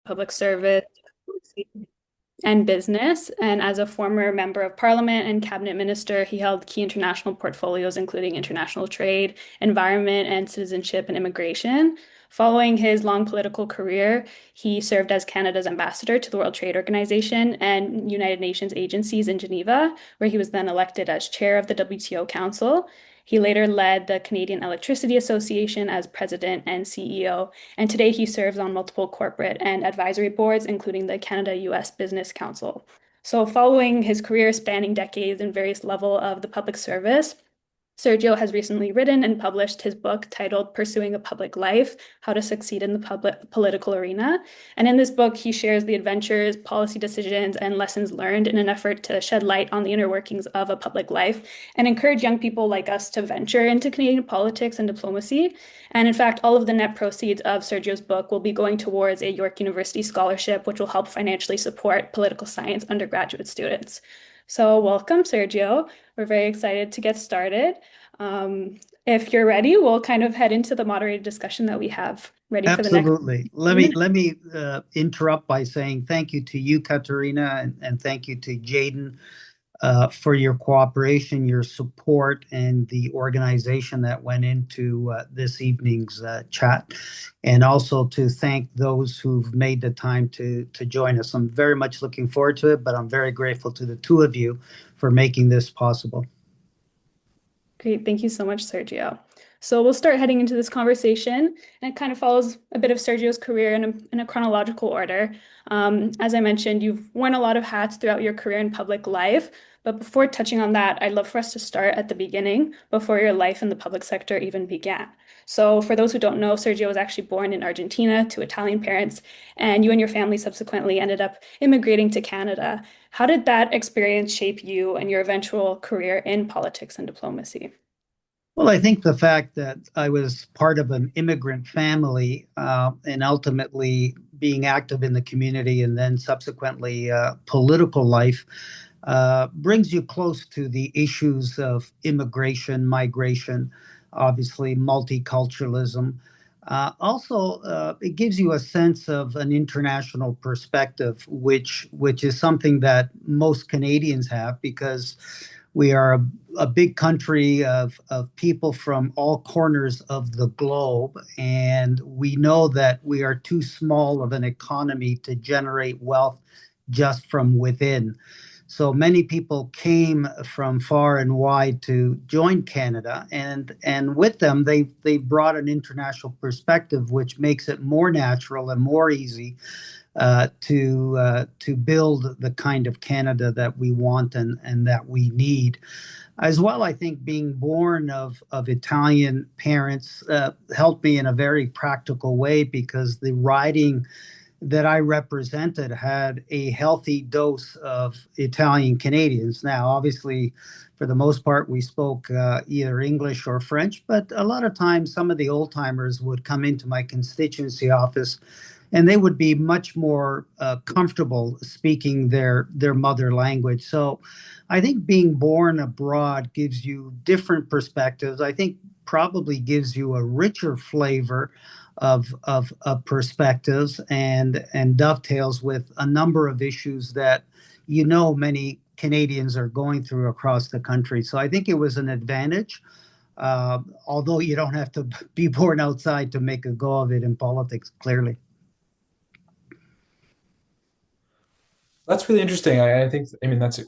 public service, and business. And as a former member of parliament and cabinet minister, he held key international portfolios, including international trade, environment, and citizenship and immigration. Following his long political career, he served as Canada's ambassador to the World Trade Organization and United Nations agencies in Geneva, where he was then elected as chair of the WTO Council. He later led the Canadian Electricity Association as president and CEO, and today he serves on multiple corporate and advisory boards, including the Canada-US Business Council. So, following his career spanning decades in various levels of the public service, Sergio has recently written and published his book titled Pursuing a Public Life: How to Succeed in the Public Political Arena. And in this book, he shares the adventures, policy decisions, and lessons learned in an effort to shed light on the inner workings of a public life and encourage young people like us to venture into Canadian politics and diplomacy. And in fact, all of the net proceeds of Sergio's book will be going towards a York University scholarship, which will help financially support political science undergraduate students. So, welcome, Sergio. We're very excited to get started. If you're ready, we'll kind of head into the moderated discussion that we have ready for the next Absolutely. Let me minute. let me interrupt by saying thank you to you, Katerina, and thank you to Jaden for your cooperation, your support, and the organization that went into this evening's chat, and also to thank those who've made the time to join us. I'm very much looking forward to it, but I'm very grateful to the two of you for making this possible. Great. Thank you so much, Sergio. So we'll start heading into this conversation, and it kind of follows a bit of Sergio's career in a chronological order. As I mentioned, you've worn a lot of hats throughout your career in public life, but before touching on that, I'd love for us to start at the beginning, before your life in the public sector even began. So for those who don't know, Sergio was actually born in Argentina to Italian parents, and you and your family subsequently ended up immigrating to Canada. How did that experience shape you and your eventual career in politics and diplomacy? Well, I think the fact that I was part of an immigrant family and ultimately being active in the community and then subsequently political life brings you close to the issues of immigration, migration, obviously multiculturalism. It gives you a sense of an international perspective, which is something that most Canadians have because we are a big country of people from all corners of the globe, and we know that we are too small of an economy to generate wealth just from within. So many people came from far and wide to join Canada, and with them they brought an international perspective, which makes it more natural and more easy to build the kind of Canada that we want and that we need. As well, I think being born of Italian parents helped me in a very practical way because the riding that I represented had a healthy dose of Italian Canadians. Now, obviously, for the most part, we spoke either English or French, but a lot of times some of the old timers would come into my constituency office and they would be much more comfortable speaking their mother language. So I think being born abroad gives you different perspectives. I think probably gives you a richer flavor of perspectives and dovetails with a number of issues that many Canadians are going through across the country. So I think it was an advantage, although you don't have to be born outside to make a go of it in politics, clearly. That's really interesting. I think, I mean, that's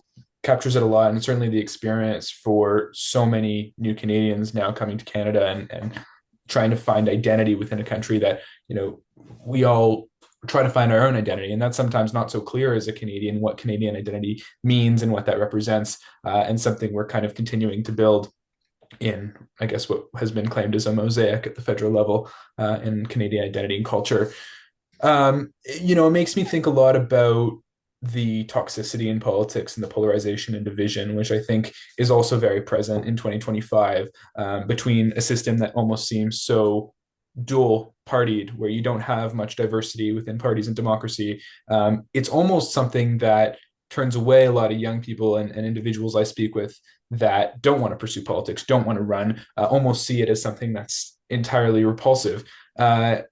captures it a lot, and certainly the experience for so many new Canadians now coming to Canada and trying to find identity within a country that, we all try to find our own identity. And that's sometimes not so clear as a Canadian, what Canadian identity means and what that represents, and something we're kind of continuing to build in, I guess, what has been claimed as a mosaic at the federal level in Canadian identity and culture. It makes me think a lot about the toxicity in politics and the polarization and division, which I think is also very present in 2025 between a system that almost seems so dual partied, where you don't have much diversity within parties and democracy. It's almost something that turns away a lot of young people and individuals I speak with that don't want to pursue politics, don't want to run, almost see it as something that's entirely repulsive. And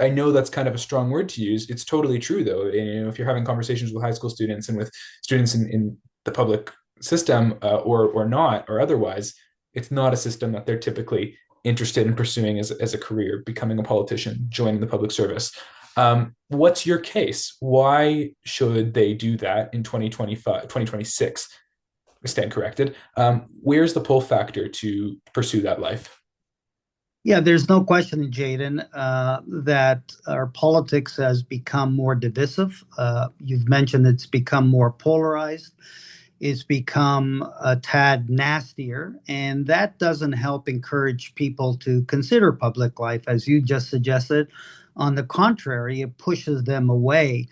I know that's kind of a strong word to use. It's totally true, though. You know, if you're having conversations with high school students and with students in the public system, or not, or otherwise, it's not a system that they're typically interested in pursuing as a career, becoming a politician, joining the public service. What's your case? Why should they do that in 2025, 2026? I stand corrected. Where's the pull factor to pursue that life? Yeah, there's no question, Jaden, that our politics has become more divisive. You've mentioned it's become more polarized. It's become a tad nastier, and that doesn't help encourage people to consider public life, as you just suggested. On the contrary, it pushes them away.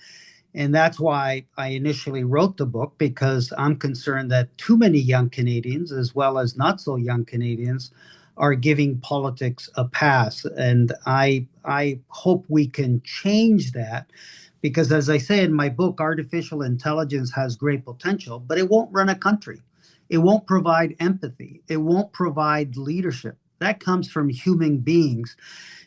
And that's why I initially wrote the book, because I'm concerned that too many young Canadians, as well as not so young Canadians, are giving politics a pass. And I hope we can change that, because, as I say in my book, artificial intelligence has great potential, but it won't run a country. It won't provide empathy. It won't provide leadership. That comes from human beings.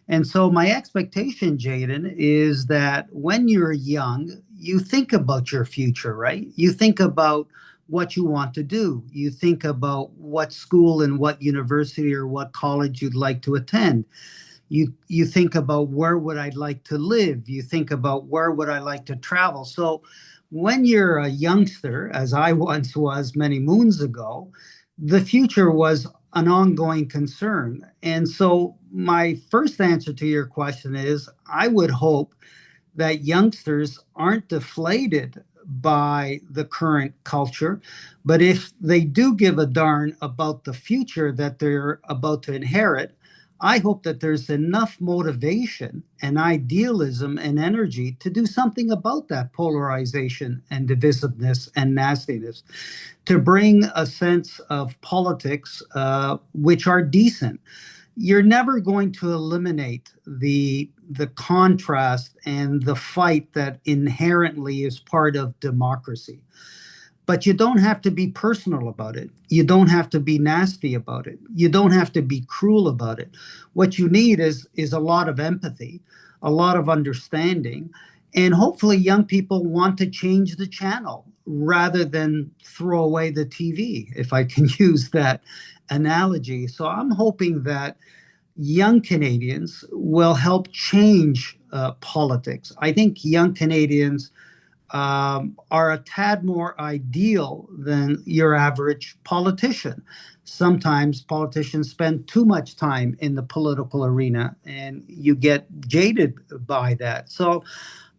And so my expectation, Jaden, is that when you're young, you think about your future, right? You think about what you want to do. You think about what school and what university or what college you'd like to attend. You think about where would I like to live. You think about where would I like to travel. So when you're a youngster, as I once was many moons ago, the future was an ongoing concern. And so my first answer to your question is I would hope that youngsters aren't deflated by the current culture, but if they do give a darn about the future that they're about to inherit, I hope that there's enough motivation and idealism and energy to do something about that polarization and divisiveness and nastiness, to bring a sense of politics which are decent. You're never going to eliminate the contrast and the fight that inherently is part of democracy. But you don't have to be personal about it. You don't have to be nasty about it. You don't have to be cruel about it. What you need is a lot of empathy, a lot of understanding, and hopefully young people want to change the channel rather than throw away the TV, if I can use that analogy. So I'm hoping that young Canadians will help change politics. I think young Canadians are a tad more ideal than your average politician. Sometimes politicians spend too much time in the political arena and you get jaded by that. So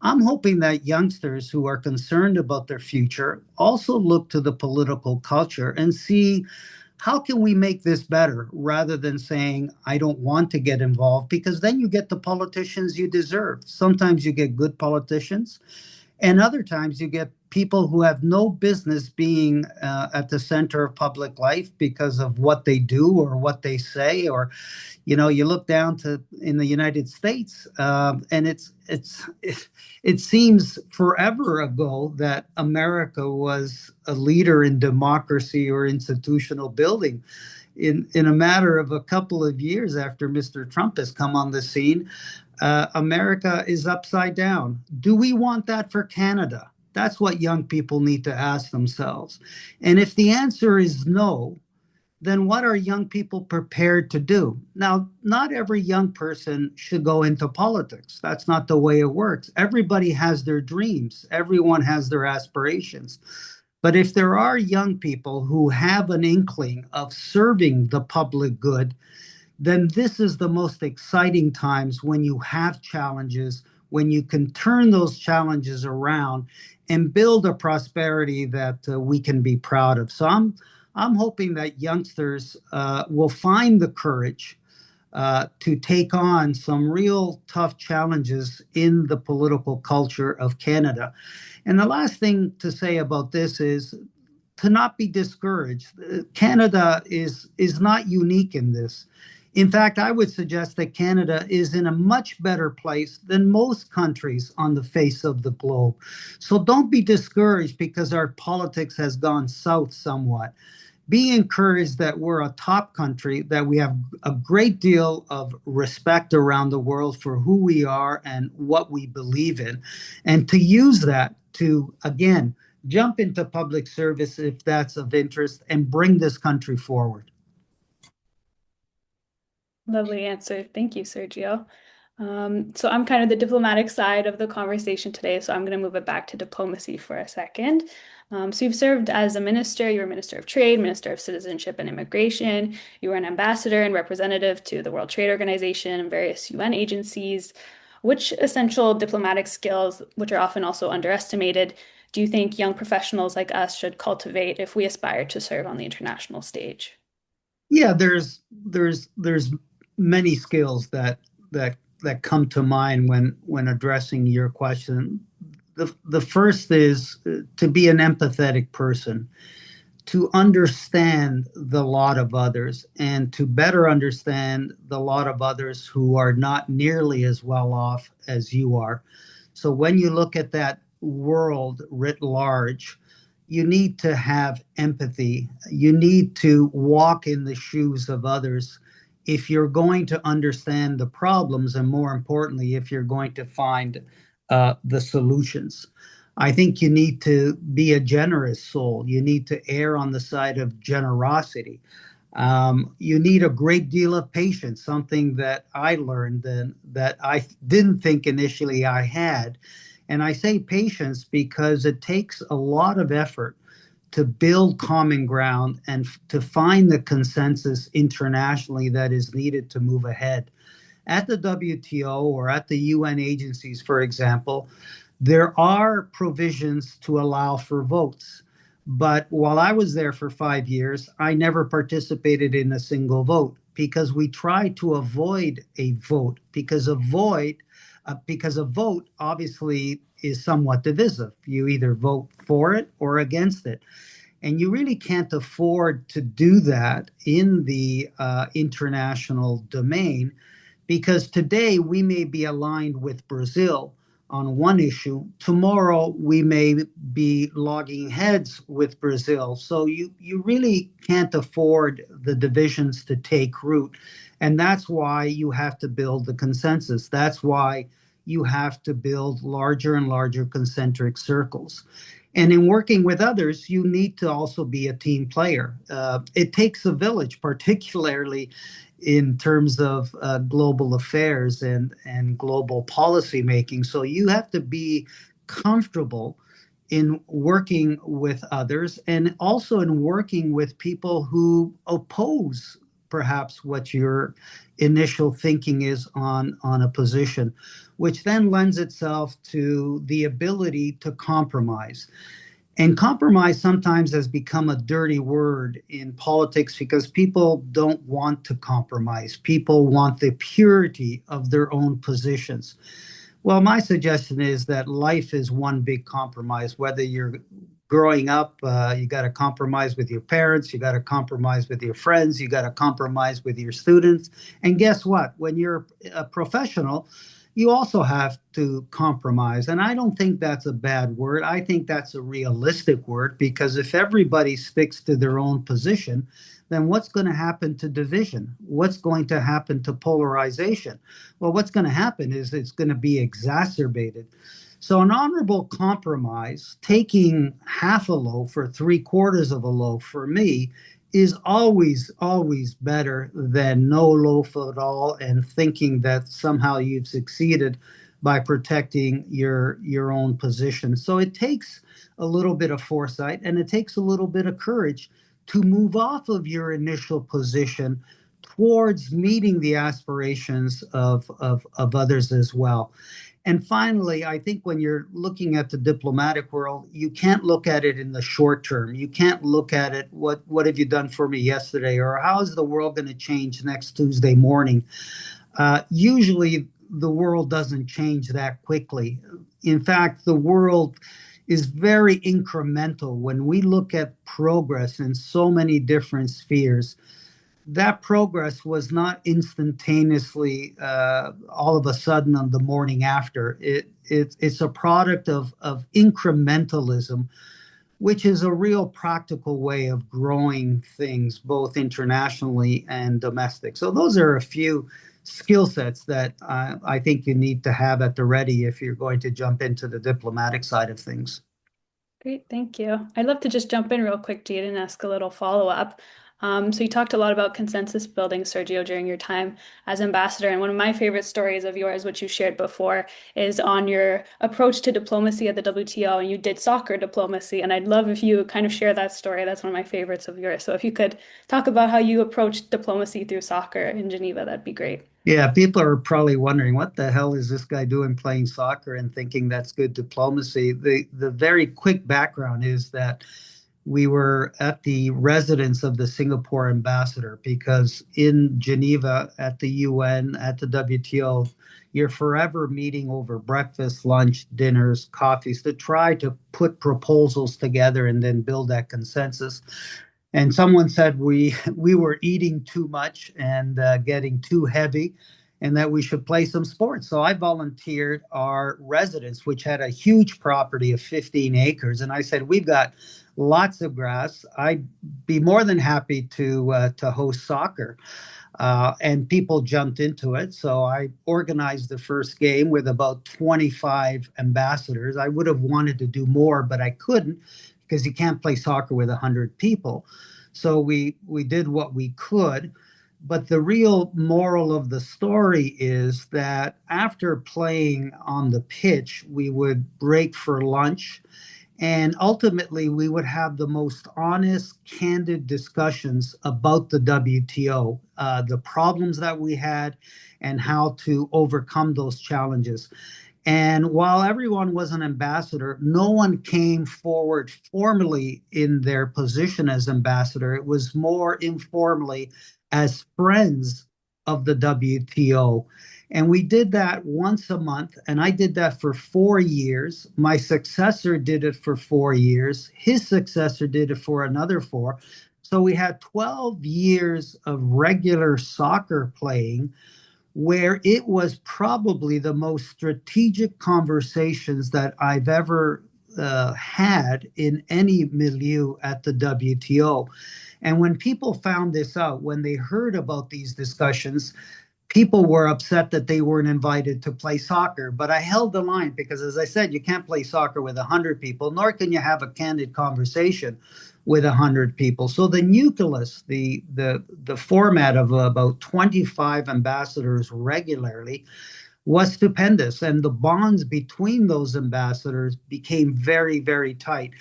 I'm hoping that youngsters who are concerned about their future also look to the political culture and see how can we make this better rather than saying, I don't want to get involved, because then you get the politicians you deserve. Sometimes you get good politicians, and other times you get people who have no business being at the center of public life because of what they do or what they say. Or, you look down to in the United States, and it seems forever ago that America was a leader in democracy or institutional building. In a matter of a couple of years after Mr. Trump has come on the scene, America is upside down. Do we want that for Canada? That's what young people need to ask themselves. And if the answer is no, then what are young people prepared to do? Now, not every young person should go into politics. That's not the way it works. Everybody has their dreams, everyone has their aspirations. But if there are young people who have an inkling of serving the public good, then this is the most exciting times when you have challenges, when you can turn those challenges around and build a prosperity that we can be proud of. So I'm hoping that youngsters will find the courage to take on some real tough challenges in the political culture of Canada. And the last thing to say about this is to not be discouraged. Canada is not unique in this. In fact, I would suggest that Canada is in a much better place than most countries on the face of the globe. So don't be discouraged because our politics has gone south somewhat. be encouraged that we're a top country, that we have a great deal of respect around the world for who we are and what we believe in, and to use that to, again, jump into public service if that's of interest and bring this country forward. Lovely answer. Thank you, Sergio. So I'm kind of the diplomatic side of the conversation today, so I'm going to move it back to diplomacy for a second. So you've served as a minister, you were Minister of Trade, Minister of Citizenship and Immigration, you were an ambassador and representative to the World Trade Organization and various UN agencies. Which essential diplomatic skills, which are often also underestimated, do you think young professionals like us should cultivate if we aspire to serve on the international stage? Yeah, there's many skills that come to mind when addressing your question. The first is to be an empathetic person, to understand the lot of others, and to better understand the lot of others who are not nearly as well off as you are. So when you look at that world writ large, you need to have empathy. You need to walk in the shoes of others if you're going to understand the problems, and more importantly, if you're going to find the solutions. I think you need to be a generous soul. You need to err on the side of generosity. You need a great deal of patience, something that I learned and that I didn't think initially I had. And I say patience because it takes a lot of effort to build common ground and to find the consensus internationally that is needed to move ahead. At the WTO or at the UN agencies, for example, there are provisions to allow for votes. But while I was there for 5 years, I never participated in a single vote because we try to avoid a vote because a vote obviously is somewhat divisive. You either vote for it or against it. And you really can't afford to do that in the international domain because today we may be aligned with Brazil on one issue. Tomorrow we may be logging heads with Brazil. So you really can't afford the divisions to take root. And that's why you have to build the consensus. That's why you have to build larger and larger concentric circles. And in working with others, you need to also be a team player. It takes a village, particularly in terms of global affairs and global policy making. So you have to be comfortable in working with others and also in working with people who oppose perhaps what your initial thinking is on a position, which then lends itself to the ability to compromise. And compromise sometimes has become a dirty word in politics because people don't want to compromise. People want the purity of their own positions. Well, my suggestion is that life is one big compromise. Whether you're growing up, you got to compromise with your parents, you got to compromise with your friends, you got to compromise with your students. And guess what? When you're a professional, you also have to compromise. And I don't think that's a bad word. I think that's a realistic word because if everybody sticks to their own position, then what's going to happen to division? What's going to happen to polarization? Well, what's going to happen is it's going to be exacerbated. So, an honorable compromise, taking half a loaf or three-quarters of a loaf for me, is always better than no loaf at all and thinking that somehow you've succeeded by protecting your own position. So it takes a little bit of foresight and it takes a little bit of courage to move off of your initial position towards meeting the aspirations of others as well. And finally, I think when you're looking at the diplomatic world, you can't look at it in the short term. You can't look at it, what have you done for me yesterday, or how is the world going to change next Tuesday morning? Usually, the world doesn't change that quickly. In fact, the world is very incremental. When we look at progress in so many different spheres, that progress was not instantaneously all of a sudden on the morning after. It's a product of incrementalism, which is a real practical way of growing things both internationally and domestic. So those are a few skill sets that I think you need to have at the ready if you're going to jump into the diplomatic side of things. Great, thank you. I'd love to just jump in real quick, Jade, and ask a little follow-up. So you talked a lot about consensus building, Sergio, during your time as ambassador. And one of my favorite stories of yours, which you shared before, is on your approach to diplomacy at the WTO, and you did soccer diplomacy. And I'd love if you kind of share that story. That's one of my favorites of yours. So if you could talk about how you approached diplomacy through soccer in Geneva, that'd be great. Yeah, people are probably wondering what the hell is this guy doing playing soccer and thinking that's good diplomacy. The very quick background is that we were at the residence of the Singapore ambassador because in Geneva at the UN, at the WTO, you're forever meeting over breakfast, lunch, dinners, coffees to try to put proposals together and then build that consensus. And someone said we were eating too much and getting too heavy, and that we should play some sports. So I volunteered our residence, which had a huge property of 15 acres, and I said we've got lots of grass. I'd be more than happy to host soccer. And people jumped into it. So I organized the first game with about 25 ambassadors. I would have wanted to do more, but I couldn't because you can't play soccer with 100 people. So we did what we could. But the real moral of the story is that after playing on the pitch, we would break for lunch and ultimately, we would have the most honest, candid discussions about the WTO, the problems that we had, and how to overcome those challenges. And while everyone was an ambassador, no one came forward formally in their position as ambassador. It was more informally as friends of the WTO. And we did that once a month, and I did that for 4 years. My successor did it for 4 years. His successor did it for another four. So we had 12 years of regular soccer playing where it was probably the most strategic conversations that I've ever had in any milieu at the WTO. And when people found this out, when they heard about these discussions, people were upset that they weren't invited to play soccer. But I held the line because, as I said, you can't play soccer with 100 people, nor can you have a candid conversation with 100 people. So the nucleus, the format of about 25 ambassadors regularly was stupendous. And the bonds between those ambassadors became very, very tight.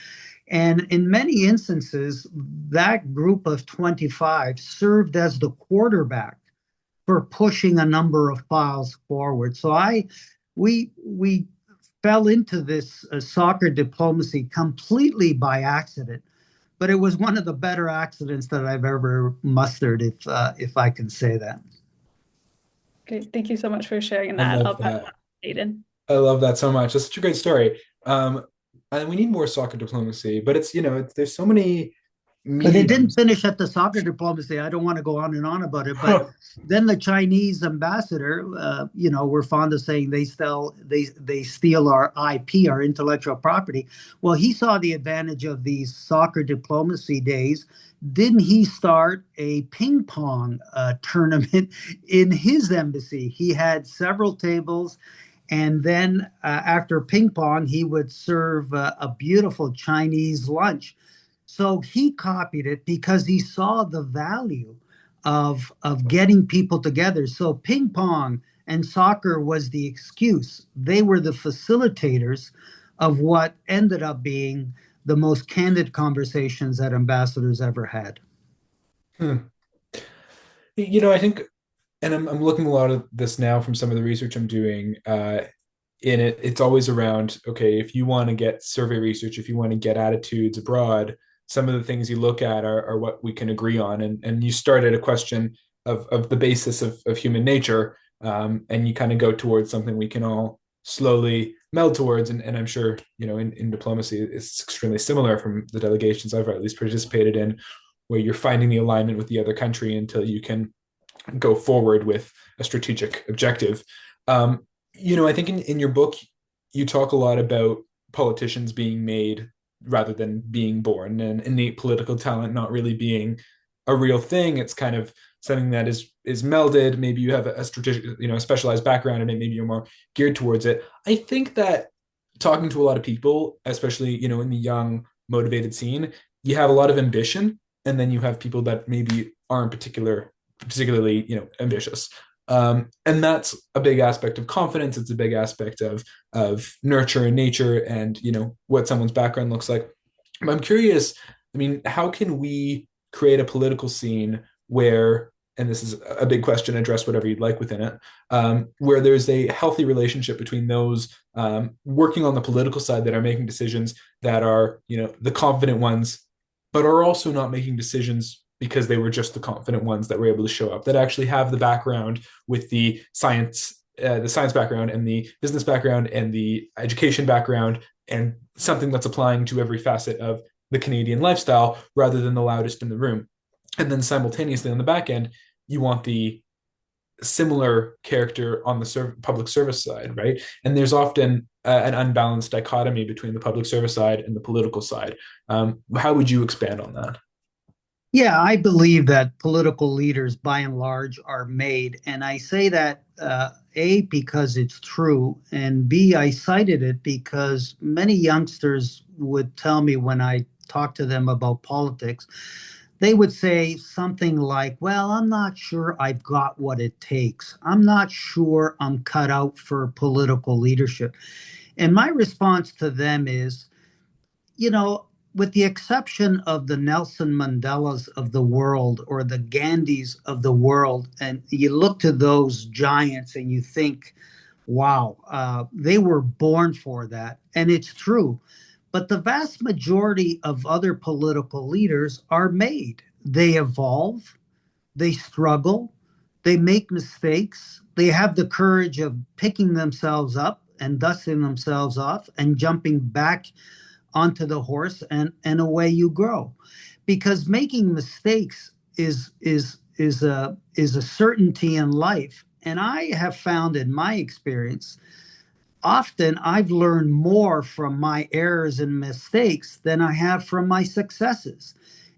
And in many instances, that group of 25 served as the quarterback for pushing a number of files forward. So we fell into this soccer diplomacy completely by accident, but it was one of the better accidents that I've ever mustered, if I can say that. Great. Thank you so much for sharing I that. I'll love pass that. it on to Aiden. I love that so much. That's such a great story. And we need more soccer diplomacy, but there's so many But it didn't mediums. finish at the soccer diplomacy. I don't want to go on and on about it. But then the Chinese ambassador, we're fond of saying they steal our IP, our intellectual property. Well, he saw the advantage of these soccer diplomacy days. Didn't he start a ping pong tournament in his embassy? He had several tables. And then after ping pong, he would serve a beautiful Chinese lunch. So he copied it because he saw the value of getting people together. So ping pong and soccer was the excuse. They were the facilitators of what ended up being the most candid conversations that ambassadors ever had. Hmm. I think, and I'm looking a lot of this now from some of the research I'm doing. In it, it's always around, okay, if you want to get survey research, if you want to get attitudes abroad, some of the things you look at are what we can agree on. And you start at a question of the basis of human nature, and you kind of go towards something we can all slowly meld towards. And I'm sure, in diplomacy, it's extremely similar from the delegations I've at least participated in, where you're finding the alignment with the other country until you can go forward with a strategic objective. I think in your book, you talk a lot about politicians being made rather than being born, and innate political talent not really being a real thing. It's kind of something that is melded. Maybe you have a strategic, a specialized background in it. Maybe you're more geared towards it. I think that talking to a lot of people, especially in the young, motivated scene, you have a lot of ambition, and then you have people that maybe aren't particularly ambitious. And that's a big aspect of confidence. It's a big aspect of nurture and nature, and what someone's background looks like. I'm curious. I mean, how can we create a political scene where, and this is a big question, address whatever you'd like within it, where there's a healthy relationship between those working on the political side that are making decisions that are, the confident ones, but are also not making decisions because they were just the confident ones that were able to show up, that actually have the background with the science background and the business background and the education background, and something that's applying to every facet of the Canadian lifestyle rather than the loudest in the room. And then simultaneously on the back end, you want the similar character on the public service side, right? And there's often an unbalanced dichotomy between the public service side and the political side. How would you expand on that? Yeah, I believe that political leaders, by and large, are made. And I say that, A, because it's true, and B, I cited it because many youngsters would tell me when I talk to them about politics, they would say something like, well, I'm not sure I've got what it takes. I'm not sure I'm cut out for political leadership. And my response to them is, you know, with the exception of the Nelson Mandelas of the world or the Gandhis of the world, and you look to those giants and you think, wow, they were born for that. And it's true. But the vast majority of other political leaders are made. They evolve, they struggle, they make mistakes, they have the courage of picking themselves up and dusting themselves off and jumping back onto the horse, and away you grow, because making mistakes is a certainty in life. And I have found in my experience, often I've learned more from my errors and mistakes than I have from my successes.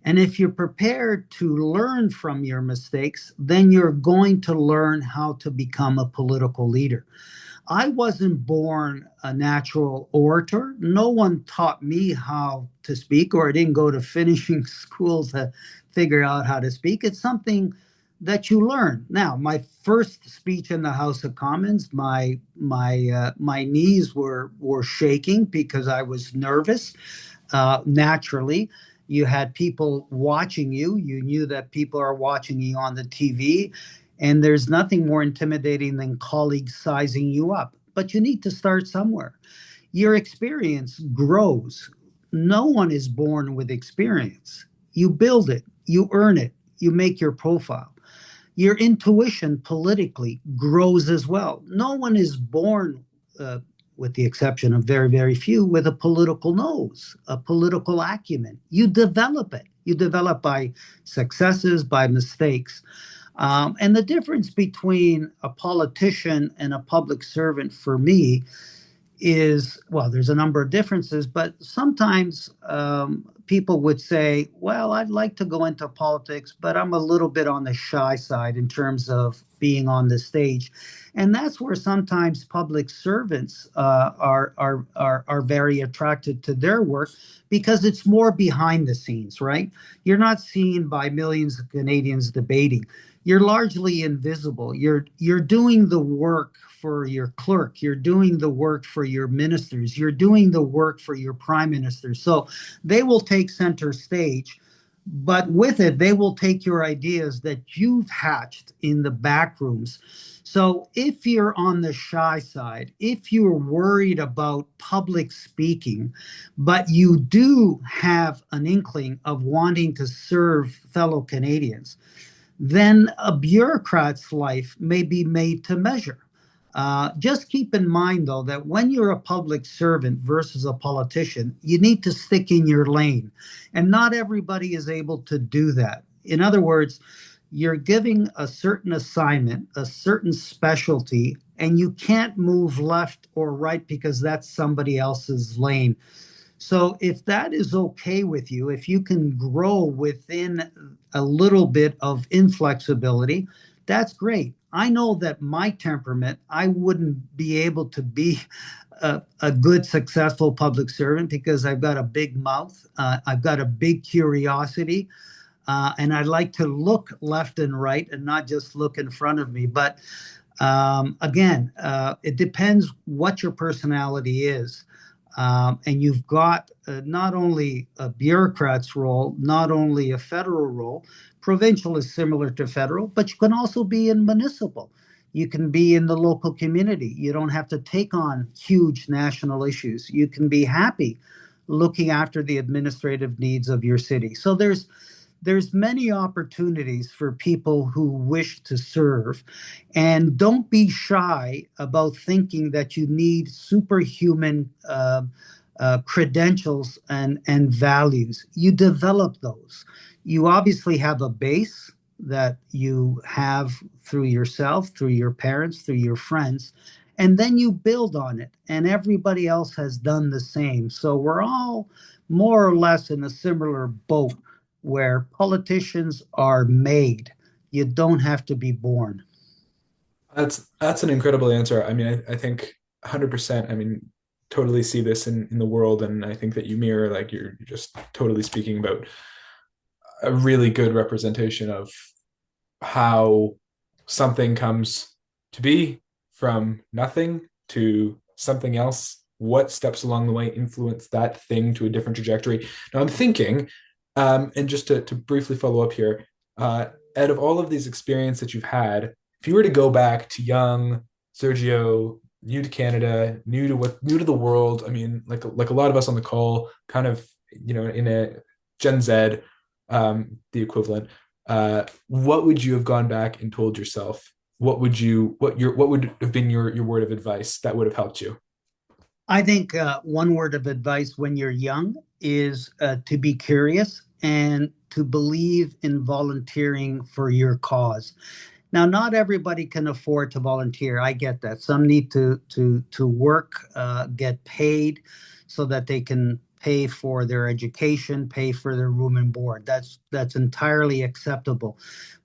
And if you're prepared to learn from your mistakes, then you're going to learn how to become a political leader. I wasn't born a natural orator. No one taught me how to speak, or I didn't go to finishing schools to figure out how to speak. It's something that you learn. Now, my first speech in the House of Commons, my knees were shaking because I was nervous. Naturally, you had people watching you. You knew that people are watching you on the TV, and there's nothing more intimidating than colleagues sizing you up. But you need to start somewhere. Your experience grows. No one is born with experience. You build it, you earn it, you make your profile. Your intuition politically grows as well. No one is born, with the exception of very, very few, with a political nose, a political acumen. You develop it. You develop by successes, by mistakes. And the difference between a politician and a public servant for me is, well, there's a number of differences, but sometimes people would say, well, I'd like to go into politics, but I'm a little bit on the shy side in terms of being on the stage. And that's where sometimes public servants are very attracted to their work, because it's more behind the scenes, right? You're not seen by millions of Canadians debating. You're largely invisible. You're doing the work for your clerk. You're doing the work for your ministers. You're doing the work for your prime minister. So they will take center stage, but with it, they will take your ideas that you've hatched in the back rooms. So if you're on the shy side, if you're worried about public speaking, but you do have an inkling of wanting to serve fellow Canadians, then a bureaucrat's life may be made to measure. Just keep in mind, though, that when you're a public servant versus a politician, you need to stick in your lane. And not everybody is able to do that. In other words, you're giving a certain assignment, a certain specialty, and you can't move left or right because that's somebody else's lane. So if that is okay with you, if you can grow within a little bit of inflexibility, that's great. I know that my temperament, I wouldn't be able to be a good, successful public servant because I've got a big mouth, I've got a big curiosity, and I like to look left and right and not just look in front of me. But again, it depends what your personality is. And you've got not only a bureaucrat's role, not only a federal role. Provincial is similar to federal, but you can also be in municipal. You can be in the local community. You don't have to take on huge national issues. You can be happy looking after the administrative needs of your city. So there's many opportunities for people who wish to serve, and don't be shy about thinking that you need superhuman credentials and values. You develop those. You obviously have a base that you have through yourself, through your parents, through your friends, and then you build on it, and everybody else has done the same. So we're all more or less in a similar boat where politicians are made. You don't have to be born. That's an incredible answer. I mean, I think 100%. I mean, totally see this in the world, and I think that you mirror, like, you're just totally speaking about a really good representation of how something comes to be from nothing to something else. What steps along the way influence that thing to a different trajectory? Now, I'm thinking, and just to briefly follow up here, out of all of these experiences that you've had, if you were to go back to young Sergio, new to Canada, new to the world, I mean, like a lot of us on the call, kind of, in a Gen Z, the equivalent, what would you have gone back and told yourself? What would have been your word of advice that would have helped you? I think one word of advice when you're young is to be curious and to believe in volunteering for your cause. Now, not everybody can afford to volunteer. I get that. Some need to work, get paid, so that they can pay for their education, pay for their room and board. That's entirely acceptable.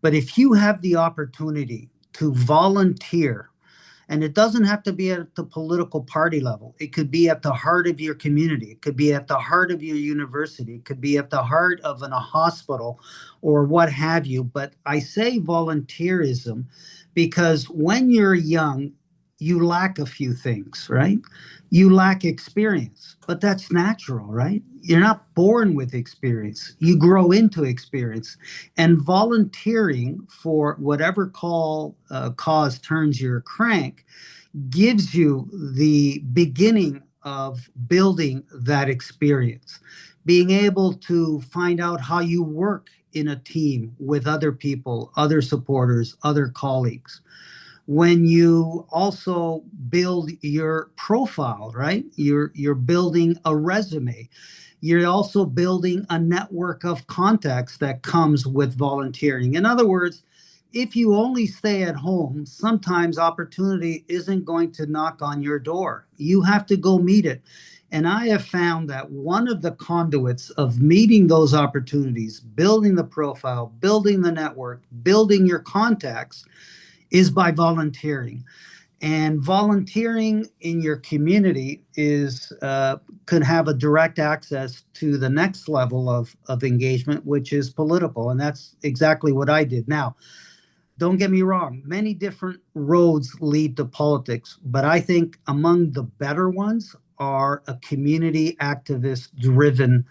But if you have the opportunity to volunteer, and it doesn't have to be at the political party level. It could be at the heart of your community. It could be at the heart of your university. It could be at the heart of a hospital or what have you. But I say volunteerism because when you're young, you lack a few things, right? You lack experience, but that's natural, right? You're not born with experience. You grow into experience. And volunteering for whatever cause turns your crank gives you the beginning of building that experience, being able to find out how you work in a team with other people, other supporters, other colleagues. When you also build your profile, right? You're building a resume. You're also building a network of contacts that comes with volunteering. In other words, if you only stay at home, sometimes opportunity isn't going to knock on your door. You have to go meet it. And I have found that one of the conduits of meeting those opportunities, building the profile, building the network, building your contacts, is by volunteering. And volunteering in your community is could have a direct access to the next level of engagement, which is political. And that's exactly what I did. Now, don't get me wrong, many different roads lead to politics, but I think among the better ones are a community activist driven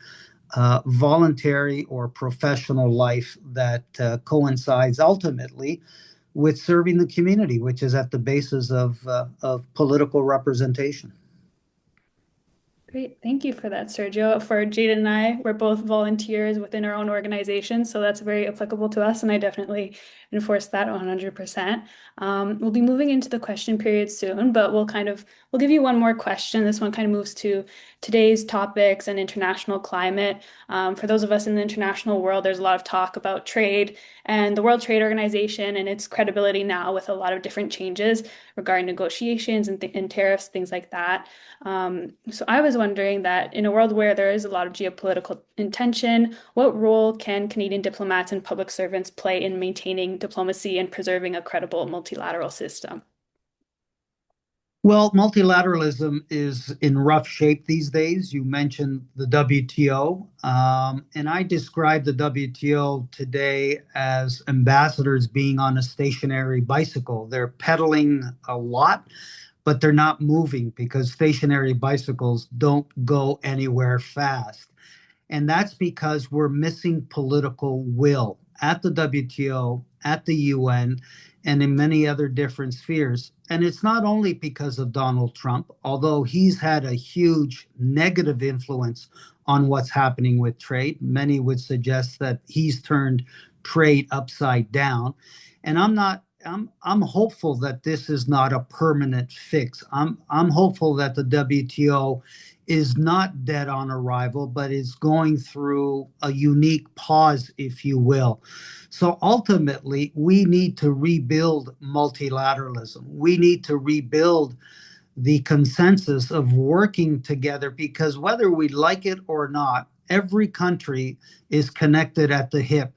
voluntary or professional life that coincides ultimately with serving the community, which is at the basis of political representation. Great. Thank you for that, Sergio. For Jade and I, we're both volunteers within our own organization, so that's very applicable to us, and I definitely enforce that 100%. We'll be moving into the question period soon, but we'll give you one more question. This one kind of moves to today's topics and international climate. For those of us in the international world, there's a lot of talk about trade and the World Trade Organization and its credibility now with a lot of different changes regarding negotiations and tariffs, things like that. So I was wondering that in a world where there is a lot of geopolitical intention, what role can Canadian diplomats and public servants play in maintaining diplomacy and preserving a credible multilateral system? Well, multilateralism is in rough shape these days. You mentioned the WTO, and I describe the WTO today as ambassadors being on a stationary bicycle. They're pedaling a lot, but they're not moving because stationary bicycles don't go anywhere fast. And that's because we're missing political will at the WTO, at the UN, and in many other different spheres. And it's not only because of Donald Trump, although he's had a huge negative influence on what's happening with trade. Many would suggest that he's turned trade upside down. And I'm hopeful that this is not a permanent fix. I'm hopeful that the WTO is not dead on arrival, but is going through a unique pause, if you will. So ultimately, we need to rebuild multilateralism. We need to rebuild the consensus of working together because whether we like it or not, every country is connected at the hip.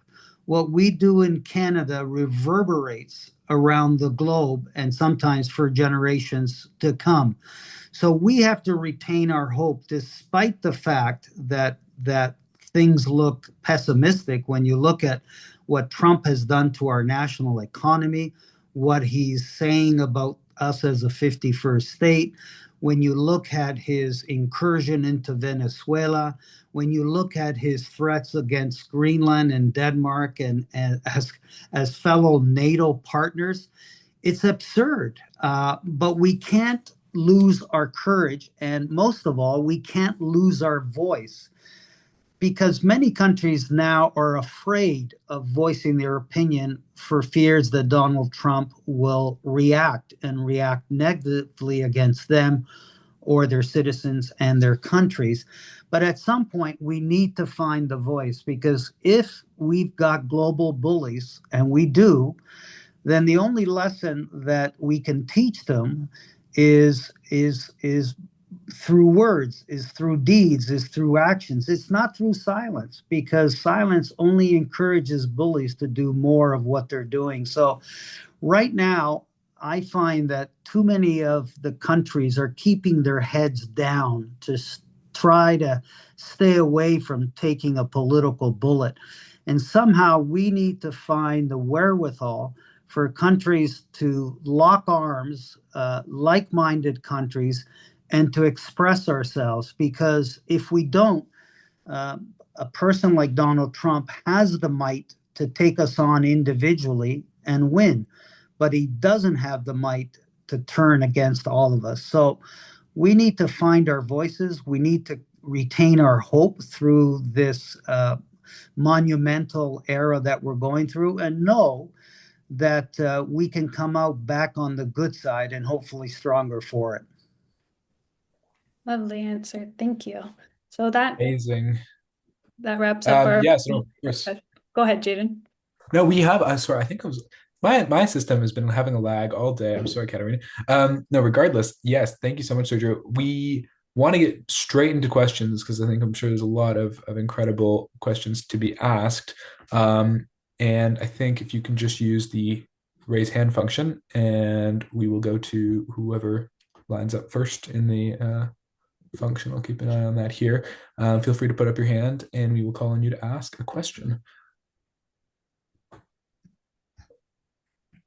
What we do in Canada reverberates around the globe and sometimes for generations to come. So we have to retain our hope despite the fact that things look pessimistic when you look at what Trump has done to our national economy, what he's saying about us as a 51st state, when you look at his incursion into Venezuela, when you look at his threats against Greenland and Denmark and as fellow NATO partners, it's absurd. But we can't lose our courage. And most of all, we can't lose our voice because many countries now are afraid of voicing their opinion for fears that Donald Trump will react and react negatively against them or their citizens and their countries. But at some point, we need to find the voice because if we've got global bullies, and we do, then the only lesson that we can teach them is through words, is through deeds, is through actions. It's not through silence because silence only encourages bullies to do more of what they're doing. So right now, I find that too many of the countries are keeping their heads down to try to stay away from taking a political bullet. And somehow we need to find the wherewithal for countries to lock arms, like minded countries, and to express ourselves. Because if we don't, uh, a person like Donald Trump has the might to take us on individually and win, but he doesn't have the might to turn against all of us. So we need to find our voices. We need to retain our hope through this monumental era that we're going through and know that we can come out back on the good side and hopefully stronger for it. Lovely answer. Thank you. So that Amazing. that wraps up our. Yes, no, of course. Go ahead, Jaden. No, we have. I swear, I think I was my system has been having a lag all day. I'm sorry, Katerina. No, regardless, yes, thank you so much, Sergio. We want to get straight into questions because I'm sure there's a lot of incredible questions to be asked. And I think if you can just use the raise hand function, and we will go to whoever lines up first in the function. I'll keep an eye on that here. Feel free to put up your hand, and we will call on you to ask a question.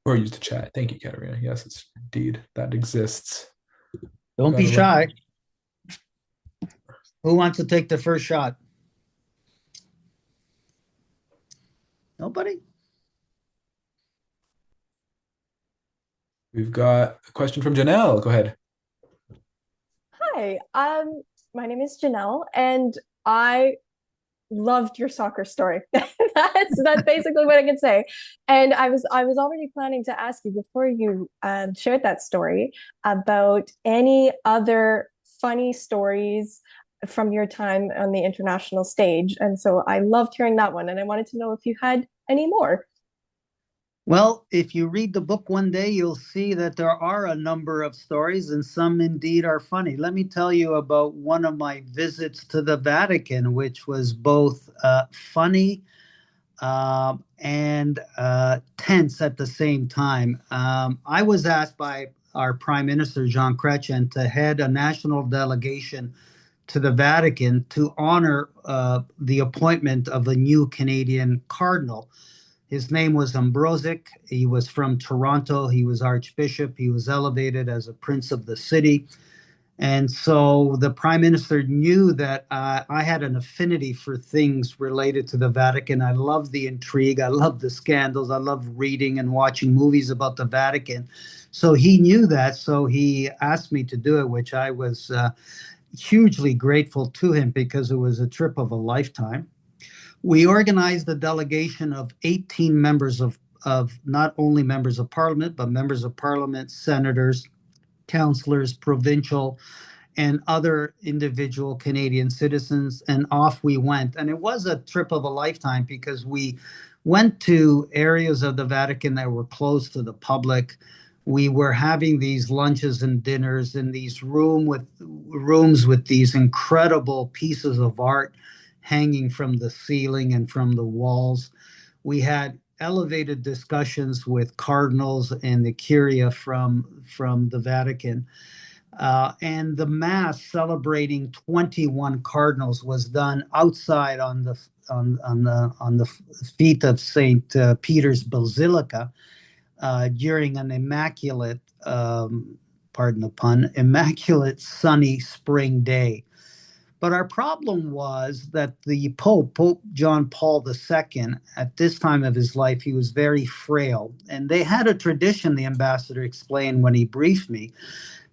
Or use the chat. Thank you, Katerina. Yes, it's indeed that exists. Don't be shy. Who wants to take the first shot? Nobody? We've got a question from Janelle. Go ahead. Hi, my name is Janelle, and I loved your soccer story. That's basically what I can say. And I was already planning to ask you before you shared that story about any other funny stories from your time on the international stage. And so I loved hearing that one, and I wanted to know if you had any more. Well, if you read the book one day, you'll see that there are a number of stories, and some indeed are funny. Let me tell you about one of my visits to the Vatican, which was both funny and tense at the same time. I was asked by our Prime Minister, Jean Chrétien, to head a national delegation to the Vatican to honor the appointment of a new Canadian cardinal. His name was Ambrosic. He was from Toronto. He was Archbishop. He was elevated as a prince of the city. And so the prime minister knew that I had an affinity for things related to the Vatican. I love the intrigue. I love the scandals. I love reading and watching movies about the Vatican. So he knew that. So he asked me to do it, which I was hugely grateful to him because it was a trip of a lifetime. We organized a delegation of 18 members of not only members of parliament, but members of parliament, senators, councillors, provincial, and other individual Canadian citizens, and off we went. And it was a trip of a lifetime because we went to areas of the Vatican that were closed to the public. We were having these lunches and dinners in these rooms with these incredible pieces of art hanging from the ceiling and from the walls. We had elevated discussions with cardinals and the curia from the Vatican. And the mass celebrating 21 cardinals was done outside on the feet of Saint Peter's Basilica during an immaculate, pardon the pun, immaculate sunny spring day. But our problem was that the Pope John Paul II, at this time of his life, he was very frail. And they had a tradition, the ambassador explained when he briefed me,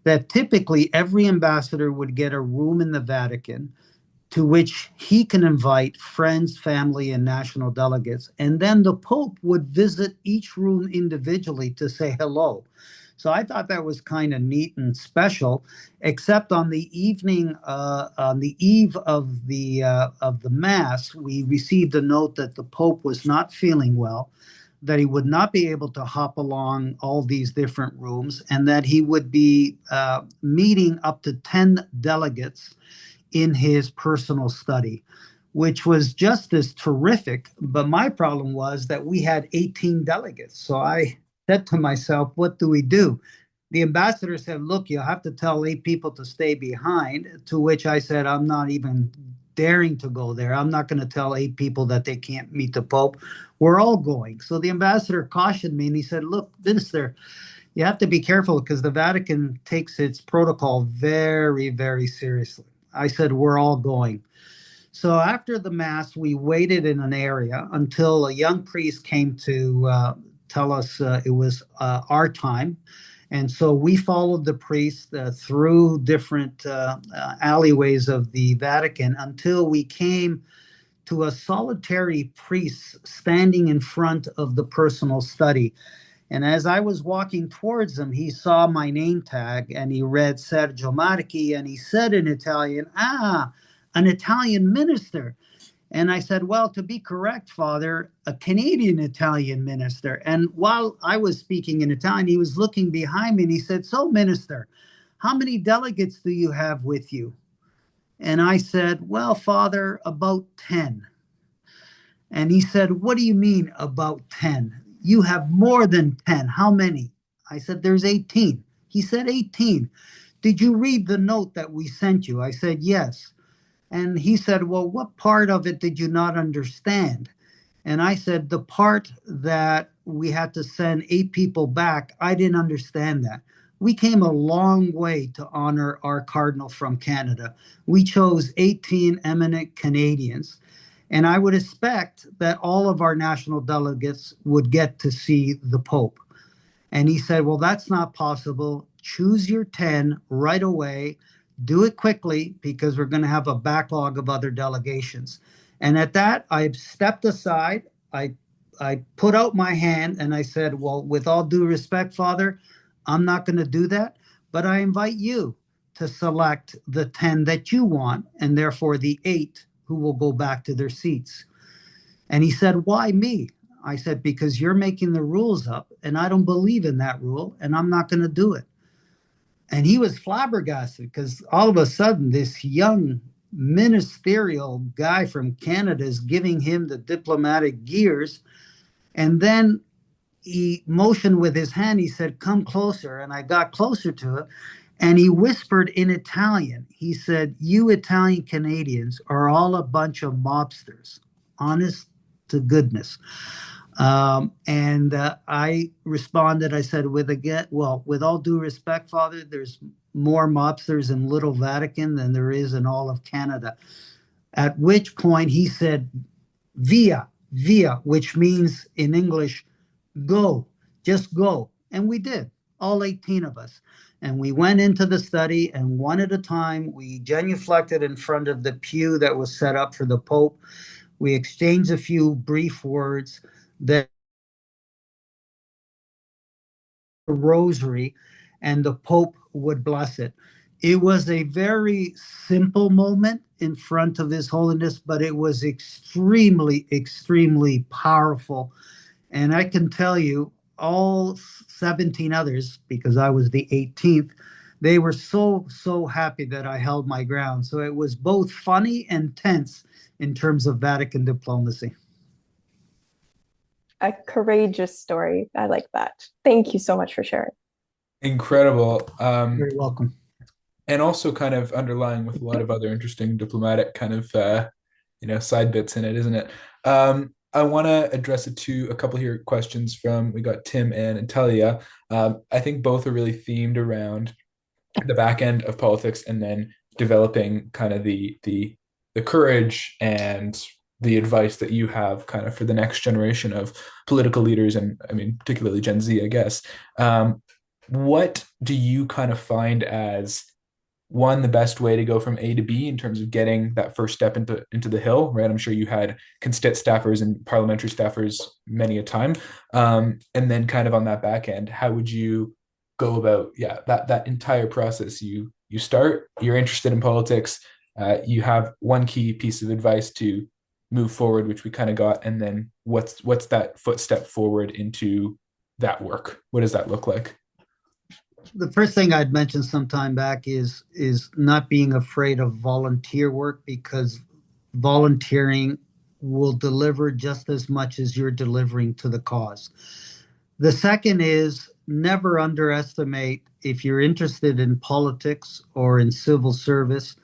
that typically every ambassador would get a room in the Vatican to which he can invite friends, family, and national delegates. And then the Pope would visit each room individually to say hello. So I thought that was kind of neat and special, except on the on the eve of the Mass, we received a note that the Pope was not feeling well, that he would not be able to hop along all these different rooms, and that he would be meeting up to 10 delegates in his personal study, which was just as terrific. But my problem was that we had 18 delegates. So I said to myself, what do we do? The ambassador said, look, you'll have to tell 8 people to stay behind. To which I said, I'm not even daring to go there. I'm not going to tell 8 people that they can't meet the Pope. We're all going. So the ambassador cautioned me and he said, look, Minister, you have to be careful because the Vatican takes its protocol very, very seriously. I said, we're all going. So after the Mass, we waited in an area until a young priest came to tell us it was our time. And so we followed the priest through different alleyways of the Vatican until we came to a solitary priest standing in front of the personal study. And as I was walking towards him, he saw my name tag and he read Sergio Marchi and he said in Italian, ah, an Italian minister. And I said, well, to be correct, Father, a Canadian Italian minister. And while I was speaking in Italian, he was looking behind me and he said, so, Minister, how many delegates do you have with you? And I said, well, Father, about 10. And he said, what do you mean about 10? You have more than 10. How many? I said, there's 18. He said, 18. Did you read the note that we sent you? I said, yes. And he said, well, what part of it did you not understand? And I said, the part that we had to send 8 people back, I didn't understand that. We came a long way to honor our cardinal from Canada. We chose 18 eminent Canadians. And I would expect that all of our national delegates would get to see the Pope. And he said, well, that's not possible. Choose your 10 right away. Do it quickly because we're going to have a backlog of other delegations. And at that, I stepped aside. I put out my hand and I said, well, with all due respect, Father, I'm not going to do that. But I invite you to select the 10 that you want and therefore the 8 who will go back to their seats. And he said, why me? I said, because you're making the rules up, and I don't believe in that rule, and I'm not going to do it. And he was flabbergasted because all of a sudden, this young ministerial guy from Canada is giving him the diplomatic gears. And then he motioned with his hand. He said, "Come closer." And I got closer to him. And he whispered in Italian. He said, "You Italian Canadians are all a bunch of mobsters. Honest to goodness." And I responded, I said, with all due respect, Father, there's more mobsters in Little Vatican than there is in all of Canada. At which point he said, "Via, via," which means in English, go, just go. And we did, all 18 of us. And we went into the study, and one at a time, we genuflected in front of the pew that was set up for the Pope. We exchanged a few brief words. That rosary, and the Pope would bless it. It was a very simple moment in front of His Holiness, but it was extremely, extremely powerful. And I can tell you, all 17 others, because I was the 18th, they were so, so happy that I held my ground. So it was both funny and tense in terms of Vatican diplomacy. A courageous story. I like that. Thank you so much for sharing. Incredible. You're welcome. And also kind of underlying with a lot of other interesting diplomatic kind of side bits in it, isn't it? I want to address it to a couple here questions from we got Tim and Natalia. I think both are really themed around the back end of politics and then developing kind of the courage and the advice that you have kind of for the next generation of political leaders, and I mean particularly Gen Z, I guess. What do you kind of find as one, the best way to go from A to B in terms of getting that first step into the hill, right? I'm sure you had constit staffers and parliamentary staffers many a time. And then kind of on that back end, how would you go about, that entire process? You start, you're interested in politics, you have one key piece of advice to move forward, which we kind of got, and then what's that footstep forward into that work? What does that look like? The first thing I'd mentioned some time back is not being afraid of volunteer work, because volunteering will deliver just as much as you're delivering to the cause. The second is never underestimate, if you're interested in politics or in civil service,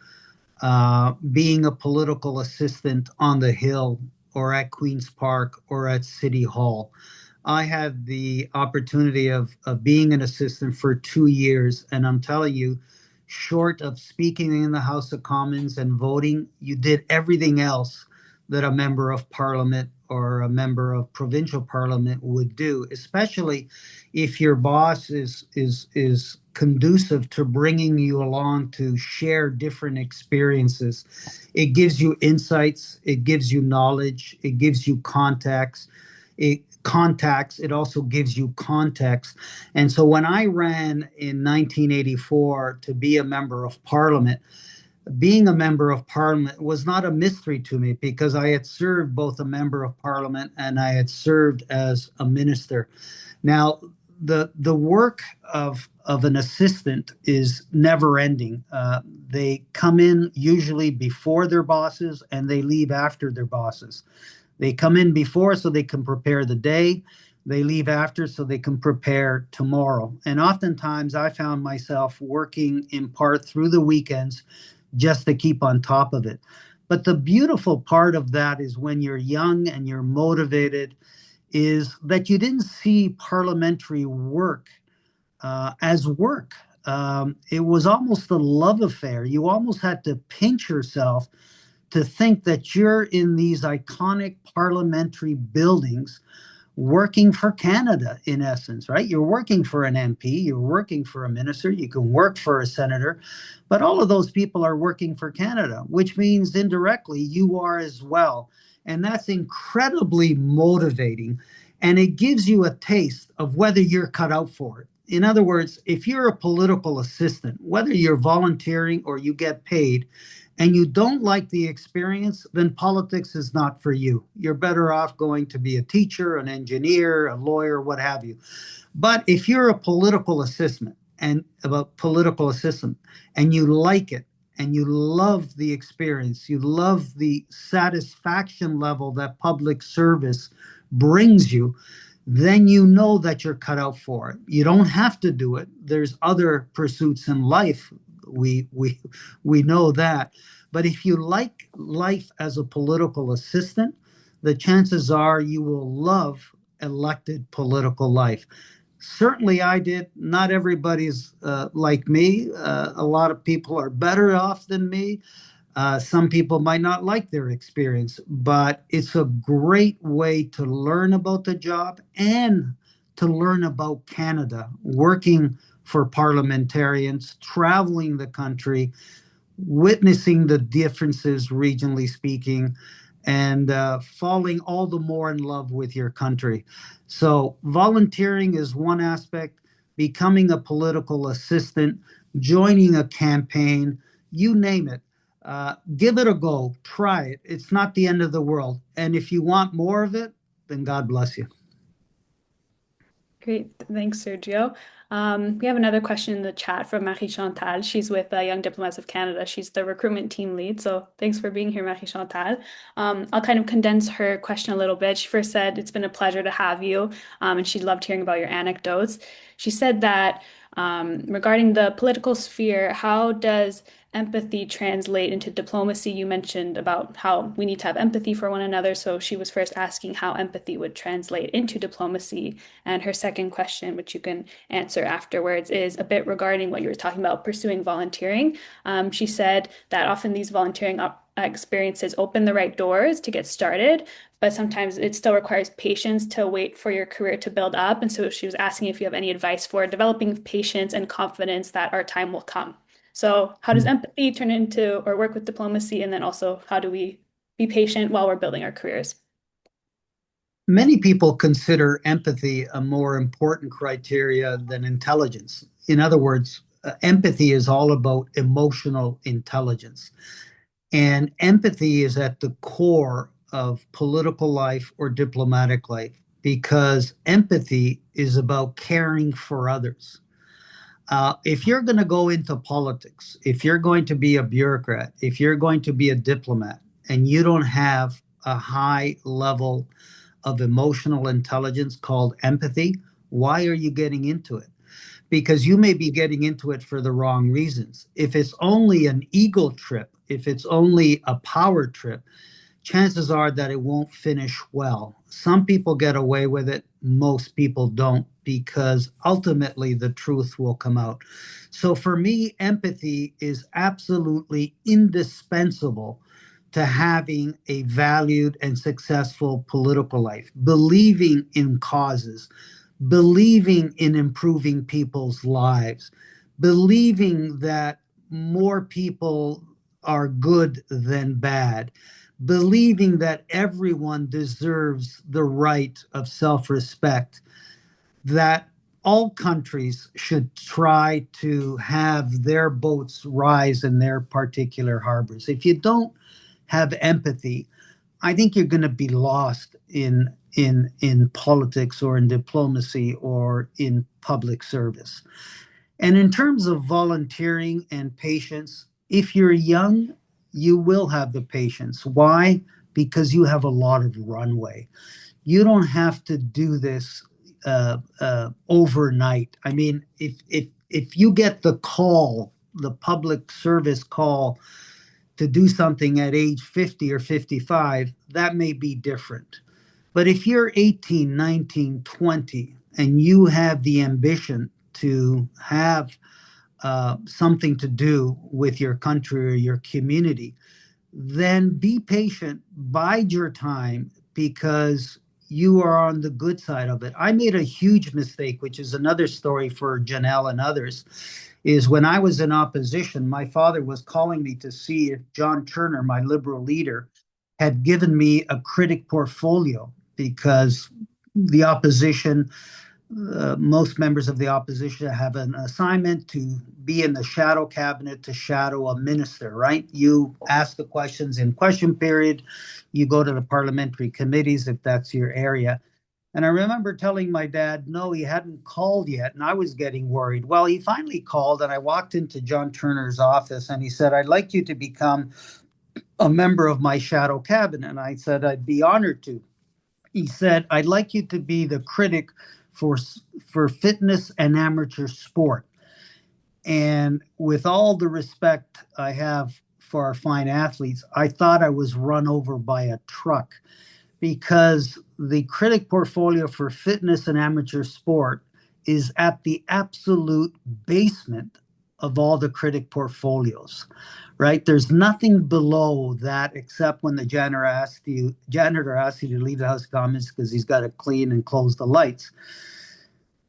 being a political assistant on the Hill or at Queen's Park or at City Hall. I had the opportunity of being an assistant for 2 years, and I'm telling you, short of speaking in the House of Commons and voting, you did everything else that a member of parliament or a member of provincial parliament would do, especially if your boss is conducive to bringing you along to share different experiences. It gives you insights, it gives you knowledge, it gives you contacts, it also gives you context. And so when I ran in 1984 to be a member of parliament, being a member of parliament was not a mystery to me, because I had served both a member of parliament and I had served as a minister. Now, the work of an assistant is never ending. They come in usually before their bosses and they leave after their bosses. They come in before so they can prepare the day. They leave after so they can prepare tomorrow. And oftentimes I found myself working in part through the weekends just to keep on top of it. But the beautiful part of that is, when you're young and you're motivated, is that you didn't see parliamentary work as work. It was almost a love affair. You almost had to pinch yourself to think that you're in these iconic parliamentary buildings working for Canada, in essence, right? You're working for an MP, you're working for a minister, you can work for a senator, but all of those people are working for Canada, which means indirectly you are as well. And that's incredibly motivating. And it gives you a taste of whether you're cut out for it. In other words, if you're a political assistant, whether you're volunteering or you get paid, and you don't like the experience, then politics is not for you. You're better off going to be a teacher, an engineer, a lawyer, what have you. But if you're a political assistant and about political assistant and you like it and you love the experience, you love the satisfaction level that public service brings you, then you know that you're cut out for it. You don't have to do it. There's other pursuits in life. We know that. But if you like life as a political assistant, the chances are you will love elected political life. Certainly, I did. Not everybody's like me. A lot of people are better off than me. Some people might not like their experience, but it's a great way to learn about the job and to learn about Canada, working for parliamentarians, traveling the country, witnessing the differences regionally speaking, and falling all the more in love with your country. So, volunteering is one aspect, becoming a political assistant, joining a campaign, you name it. Give it a go, try it. It's not the end of the world. And if you want more of it, then God bless you. Great. Thanks, Sergio. We have another question in the chat from Marie Chantal. She's with Young Diplomats of Canada. She's the recruitment team lead. So thanks for being here, Marie Chantal. I'll kind of condense her question a little bit. She first said, it's been a pleasure to have you, and she loved hearing about your anecdotes. She said that regarding the political sphere, how does empathy translate into diplomacy? You mentioned about how we need to have empathy for one another. So she was first asking how empathy would translate into diplomacy. And her second question, which you can answer afterwards, is a bit regarding what you were talking about, pursuing volunteering. She said that often these volunteering experiences open the right doors to get started, but sometimes it still requires patience to wait for your career to build up. And so she was asking if you have any advice for developing patience and confidence that our time will come. So, how does empathy turn into or work with diplomacy? And then also, how do we be patient while we're building our careers? Many people consider empathy a more important criteria than intelligence. In other words, empathy is all about emotional intelligence. And empathy is at the core of political life or diplomatic life because empathy is about caring for others. If you're going to go into politics, if you're going to be a bureaucrat, if you're going to be a diplomat, and you don't have a high level of emotional intelligence called empathy, why are you getting into it? Because you may be getting into it for the wrong reasons. If it's only an ego trip, if it's only a power trip, chances are that it won't finish well. Some people get away with it, most people don't, because ultimately the truth will come out. So for me, empathy is absolutely indispensable to having a valued and successful political life, believing in causes, believing in improving people's lives, believing that more people are good than bad, believing that everyone deserves the right of self respect, that all countries should try to have their boats rise in their particular harbors. If you don't have empathy, I think you're going to be lost in politics or in diplomacy or in public service. And in terms of volunteering and patience, if you're young, you will have the patience. Why? Because you have a lot of runway. You don't have to do this overnight. I mean, if you get the call, the public service call to do something at age 50 or 55, that may be different. But if you're 18, 19, 20, and you have the ambition to have something to do with your country or your community, then be patient, bide your time because you are on the good side of it. I made a huge mistake, which is another story for Janelle and others, is when I was in opposition, my father was calling me to see if John Turner, my liberal leader, had given me a critic portfolio because the opposition most members of the opposition have an assignment to be in the shadow cabinet to shadow a minister, right? You ask the questions in question period, you go to the parliamentary committees if that's your area. And I remember telling my dad, no, he hadn't called yet. And I was getting worried. Well, he finally called, and I walked into John Turner's office and he said, I'd like you to become a member of my shadow cabinet. And I said, I'd be honored to. He said, I'd like you to be the critic for, for fitness and amateur sport. And with all the respect I have for our fine athletes, I thought I was run over by a truck because the critic portfolio for fitness and amateur sport is at the absolute basement of all the critic portfolios, right? There's nothing below that except when the janitor asks you to leave the House of Commons because he's got to clean and close the lights.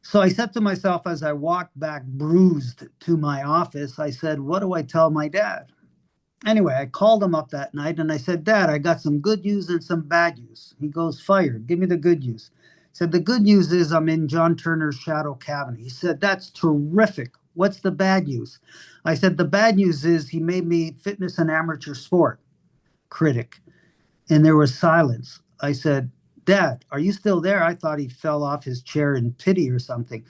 So I said to myself as I walked back bruised to my office, I said, what do I tell my dad? Anyway, I called him up that night and I said, Dad, I got some good news and some bad news. He goes, Fire, give me the good news. I said, the good news is I'm in John Turner's shadow cabinet. He said, that's terrific. What's the bad news? I said, the bad news is he made me fitness and amateur sport critic. And there was silence. I said, Dad, are you still there? I thought he fell off his chair in pity or something.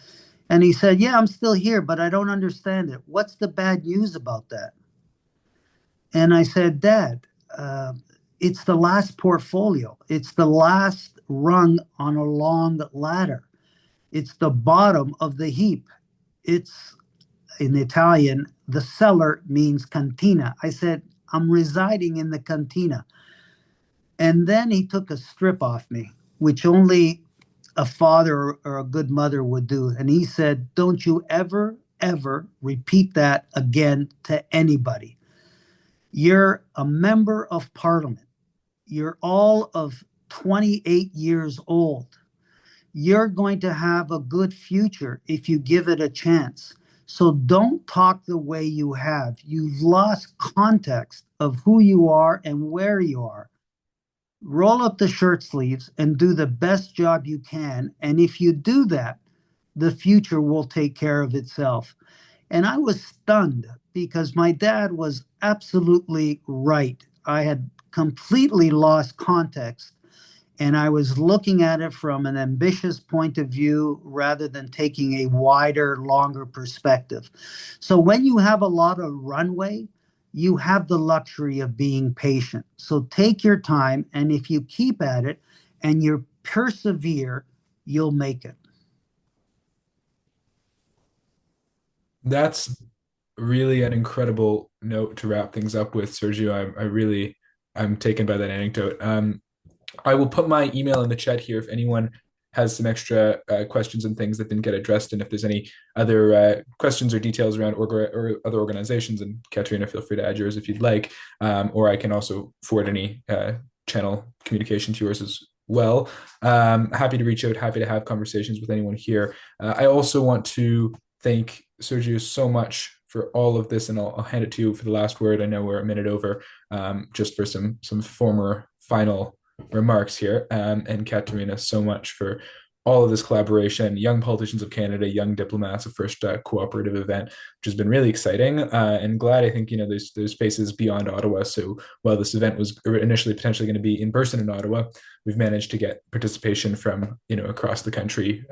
And he said, Yeah, I'm still here, but I don't understand it. What's the bad news about that? And I said, Dad, it's the last portfolio. It's the last rung on a long ladder. It's the bottom of the heap. It's in Italian, the cellar means cantina. I said, I'm residing in the cantina. And then he took a strip off me, which only a father or a good mother would do. And he said, Don't you ever, ever repeat that again to anybody. You're a member of parliament. You're all of 28 years old. You're going to have a good future if you give it a chance. So don't talk the way you have. You've lost context of who you are and where you are. Roll up the shirt sleeves and do the best job you can. And if you do that, the future will take care of itself. And I was stunned because my dad was absolutely right. I had completely lost context and I was looking at it from an ambitious point of view rather than taking a wider, longer perspective. So when you have a lot of runway, you have the luxury of being patient. So take your time, and if you keep at it and you persevere, you'll make it. That's really an incredible note to wrap things up with, Sergio. I'm taken by that anecdote. I will put my email in the chat here if anyone has some extra questions and things that didn't get addressed, and if there's any other questions or details around or other organizations. And Katrina, feel free to add yours if you'd like, or I can also forward any channel communication to yours as well. Happy to reach out, happy to have conversations with anyone here. I also want to thank Sergio so much for all of this, and I'll hand it to you for the last word. I know we're a minute over, just for some former final remarks here. And Katerina, so much for all of this collaboration. Young Politicians of Canada, Young Diplomats, a first cooperative event, which has been really exciting, and glad. I think there's spaces beyond Ottawa. So while this event was initially potentially going to be in person in Ottawa, we've managed to get participation from across the country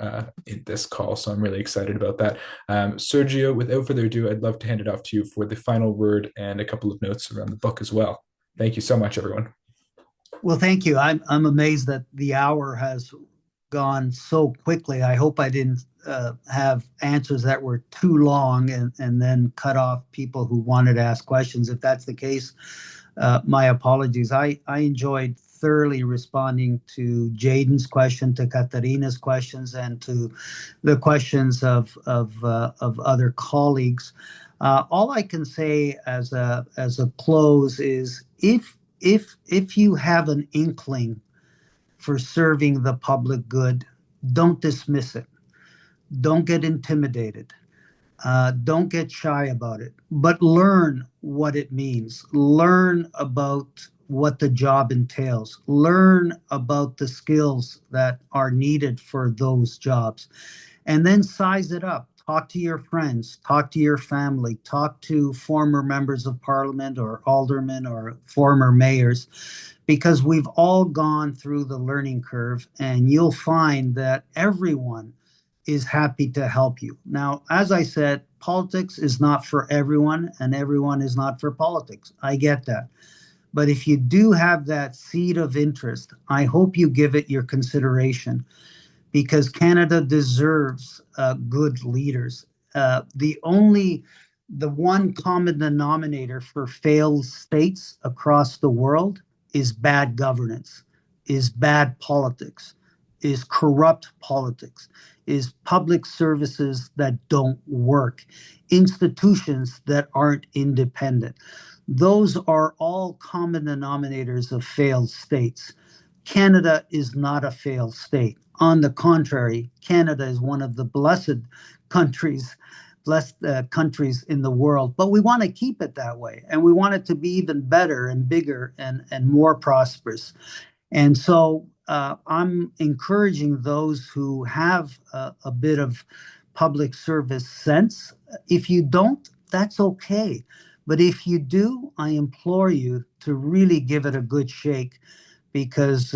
in this call. So I'm really excited about that. Sergio, without further ado, I'd love to hand it off to you for the final word and a couple of notes around the book as well. Thank you so much, everyone. Well, thank you. I'm amazed that the hour has gone so quickly. I hope I didn't have answers that were too long and then cut off people who wanted to ask questions. If that's the case, my apologies. I enjoyed thoroughly responding to Jaden's question, to Katarina's questions, and to the questions of other colleagues. All I can say as a close is if you have an inkling for serving the public good, don't dismiss it. Don't get intimidated. Don't get shy about it, but learn what it means. Learn about what the job entails. Learn about the skills that are needed for those jobs and then size it up. Talk to your friends, talk to your family, talk to former members of parliament or aldermen or former mayors, because we've all gone through the learning curve and you'll find that everyone is happy to help you. Now, as I said, politics is not for everyone and everyone is not for politics. I get that. But if you do have that seed of interest, I hope you give it your consideration because Canada deserves good leaders. The one common denominator for failed states across the world is bad governance, is bad politics, is corrupt politics, is public services that don't work, institutions that aren't independent. Those are all common denominators of failed states. Canada is not a failed state. On the contrary, Canada is one of the countries, blessed countries in the world. But we want to keep it that way, and we want it to be even better and bigger and more prosperous. And so I'm encouraging those who have a bit of public service sense. If you don't, that's okay. But if you do, I implore you to really give it a good shake because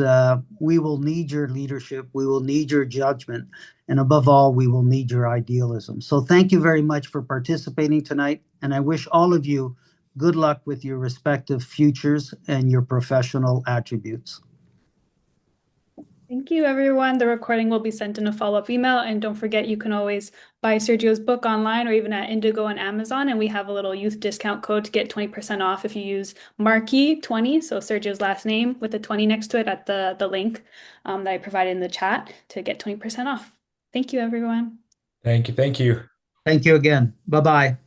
we will need your leadership, we will need your judgment, and above all, we will need your idealism. So thank you very much for participating tonight, and I wish all of you good luck with your respective futures and your professional attributes. Thank you, everyone. The recording will be sent in a follow-up email. And don't forget, you can always buy Sergio's book online or even at Indigo and Amazon. And we have a little youth discount code to get 20% off if you use Marchi20, so Sergio's last name with a 20 next to it at the link that I provided in the chat to get 20% off. Thank you, everyone. Thank you. Thank you. Thank you again. Bye bye.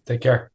Take care.